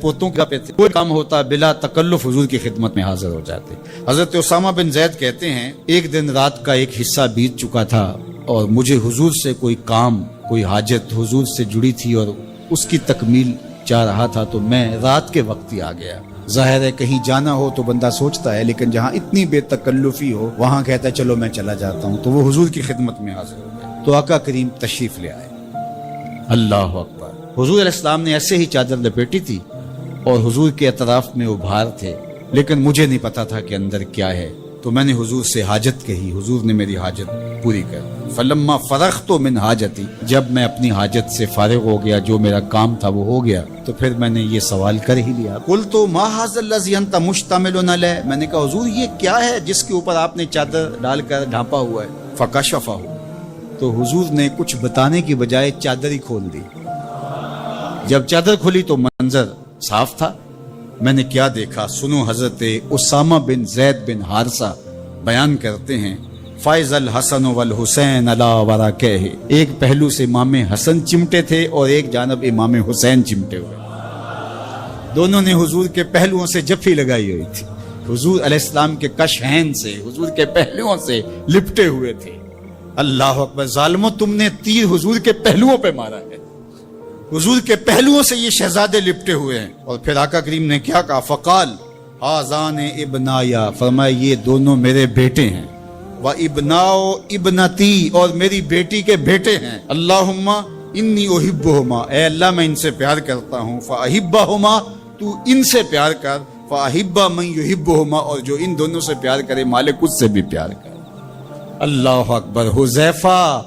پوتوں کا پیتے کوئی کام ہوتا بلا تکلف حضور کی خدمت میں حاضر ہو جاتے۔ حضرت اسامہ بن زید کہتے ہیں ایک دن رات کا ایک حصہ بیت چکا تھا اور مجھے حضور سے کوئی کام کوئی حاجت حضور سے جڑی تھی اور اس کی تکمیل چاہ رہا تھا، تو میں رات کے وقت ہی آ گیا۔ ظاہر ہے کہیں جانا ہو تو بندہ سوچتا ہے، لیکن جہاں اتنی بے تکلفی ہو وہاں کہتا ہے چلو میں چلا جاتا ہوں، تو وہ حضور کی خدمت میں حاضر ہو گیا۔ تو آقا کریم تشریف لے آئے۔ اللہ اکبر۔ حضور علیہ السلام نے ایسے ہی چادر لپیٹی تھی اور حضور کے اطراف میں ابھار تھے، لیکن مجھے نہیں پتا تھا کہ اندر کیا ہے، تو میں نے حضور سے حاجت کہی، حضور نے میری حاجت پوری کر دی۔ فلما فرغت من حاجتی، جب میں اپنی حاجت سے فارغ ہو گیا، جو میرا کام تھا وہ ہو گیا، تو پھر میں نے یہ سوال کر ہی لیا، قلت ما ھذا الذی انت مشتمل علیہ، میں نے کہا حضور یہ کیا ہے جس کے اوپر آپ نے چادر ڈال کر ڈھانپا ہوا ہے؟ فکشفہ، تو حضور نے کچھ بتانے کی بجائے چادر ہی کھول دی۔ جب چادر کھلی تو منظر صاف تھا۔ میں نے کیا دیکھا، سنو، حضرت اسامہ بن زید بن حارثہ بیان کرتے ہیں، فائز الحسن والحسین علی ورقہ، ایک پہلو سے امام حسن چمٹے تھے اور ایک جانب امام حسین چمٹے ہوئے، دونوں نے حضور کے پہلوؤں سے جفی لگائی ہوئی تھی، حضور علیہ السلام کے کشہین سے، حضور کے پہلوؤں سے لپٹے ہوئے تھے۔ اللہ اکبر، ظالموں تم نے تیر حضور کے پہلوؤں پہ مارا ہے، حضور کے پہلوؤں سے یہ شہزادے لپٹے ہوئے ہیں۔ اور پھر آقا کریم نے کیا کہا، فقال آذان ابنایا، فرمایا یہ دونوں میرے بیٹے ہیں، وابناؤ ابنتی، اور میری بیٹی کے بیٹے ہیں، اللہم انی احبہما، اے اللہ میں ان سے پیار کرتا ہوں، فاحبہما، تو ان سے پیار کر، فاحب من یحبہما، اور جو ان دونوں سے پیار کرے مالک اس سے بھی پیار کر۔ اللہ اکبر۔ حذیفہ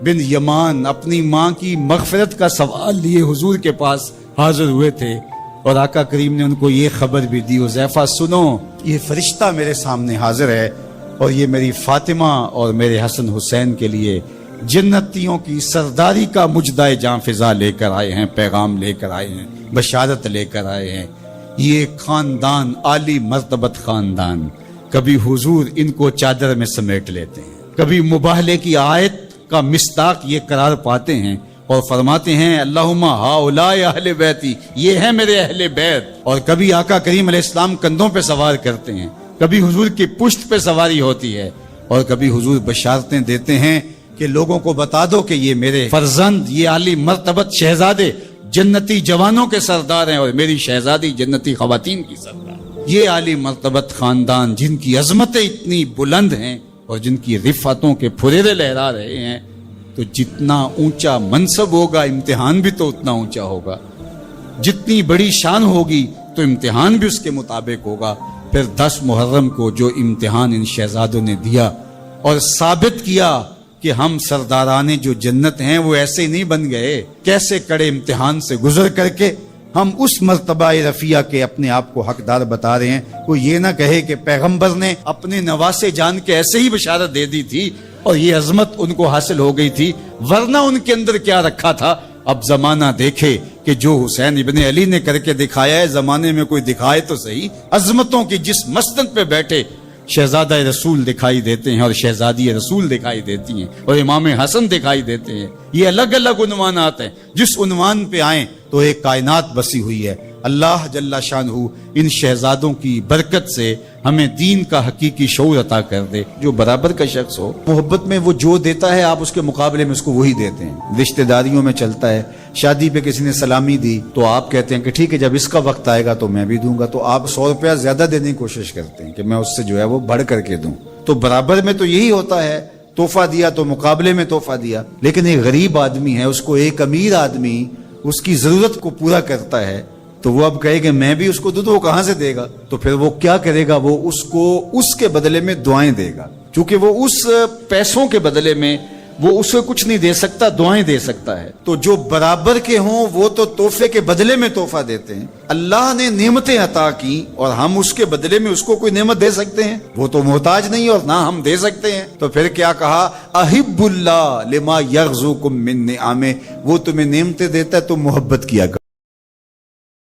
بن یمان اپنی ماں کی مغفرت کا سوال لیے حضور کے پاس حاضر ہوئے تھے، اور آقا کریم نے ان کو یہ خبر بھی دی، حذیفہ سنو، یہ فرشتہ میرے سامنے حاضر ہے اور یہ میری فاطمہ اور میرے حسن حسین کے لیے جنتیوں کی سرداری کا مجدہ جاں فضا لے کر آئے ہیں، پیغام لے کر آئے ہیں، بشارت لے کر آئے ہیں۔ یہ خاندان عالی مرتبت خاندان، کبھی حضور ان کو چادر میں سمیٹ لیتے ہیں، کبھی مباہلے کی آیت کا مصداق یہ قرار پاتے ہیں اور فرماتے ہیں اللہم ہؤلاء اہل بیتی، یہ ہے میرے اہل بیت، اور کبھی آقا کریم علیہ السلام کندھوں پہ سوار کرتے ہیں، کبھی حضور کی پشت پہ سواری ہوتی ہے، اور کبھی حضور بشارتیں دیتے ہیں کہ لوگوں کو بتا دو کہ یہ میرے فرزند، یہ عالی مرتبت شہزادے جنتی جوانوں کے سردار ہیں، اور میری شہزادی جنتی خواتین کی سردار۔ یہ عالی مرتبت خاندان جن کی عظمتیں اتنی بلند ہیں اور جن کی رفعتوں کے پھریرے لہرا رہے ہیں، تو جتنا اونچا منصب ہوگا امتحان بھی تو اتنا اونچا ہوگا، جتنی بڑی شان ہوگی تو امتحان بھی اس کے مطابق ہوگا۔ پھر 10 محرم کو جو امتحان ان شہزادوں نے دیا اور ثابت کیا کہ ہم سرداران جو جنت ہیں وہ ایسے نہیں بن گئے، کیسے کڑے امتحان سے گزر کر کے ہم اس مرتبہ رفیع کے اپنے آپ کو حقدار بتا رہے ہیں۔ کوئی یہ نہ کہے کہ پیغمبر نے اپنے نواسے جان کے ایسے ہی بشارت دے دی تھی اور یہ عظمت ان کو حاصل ہو گئی تھی، ورنہ ان کے اندر کیا رکھا تھا۔ اب زمانہ دیکھے کہ جو حسین ابن علی نے کر کے دکھایا ہے، زمانے میں کوئی دکھائے تو صحیح۔ عظمتوں کی جس مسند پہ بیٹھے شہزادہ رسول دکھائی دیتے ہیں اور شہزادی رسول دکھائی دیتی ہیں اور امام حسن دکھائی دیتے ہیں، یہ الگ الگ عنوانات ہیں، جس عنوان پہ آئیں تو ایک کائنات بسی ہوئی ہے۔ اللہ جل شانہ ان شہزادوں کی برکت سے ہمیں دین کا حقیقی شعور عطا کر دے۔ جو برابر کا شخص ہو، محبت میں وہ جو دیتا ہے آپ اس کے مقابلے میں اس کو وہی دیتے ہیں۔ رشتہ داریوں میں چلتا ہے، شادی پہ کسی نے سلامی دی تو آپ کہتے ہیں کہ ٹھیک ہے جب اس کا وقت آئے گا تو میں بھی دوں گا، تو آپ 100 روپیہ زیادہ دینے کی کوشش کرتے ہیں کہ میں اس سے جو ہے وہ بڑھ کر کے دوں۔ تو برابر میں تو یہی ہوتا ہے، تحفہ دیا تو مقابلے میں تحفہ دیا۔ لیکن ایک غریب آدمی ہے، اس کو ایک امیر آدمی اس کی ضرورت کو پورا کرتا ہے، تو وہ اب کہے کہ میں بھی اس کو دوں تو وہ کہاں سے دے گا؟ تو پھر وہ کیا کرے گا؟ وہ اس کو اس کے بدلے میں دعائیں دے گا، چونکہ وہ اس پیسوں کے بدلے میں وہ اسے کچھ نہیں دے سکتا، دعائیں دے سکتا ہے۔ تو جو برابر کے ہوں وہ تو تحفے کے بدلے میں تحفہ دیتے ہیں۔ اللہ نے نعمتیں عطا کی اور ہم اس کے بدلے میں اس کو کوئی نعمت دے سکتے ہیں؟ وہ تو محتاج نہیں اور نہ ہم دے سکتے ہیں۔ تو پھر کیا کہا، احب اللہ لما یرزقکم من نعمہ، وہ تمہیں نعمتیں دیتا ہے تو محبت کیا کرو۔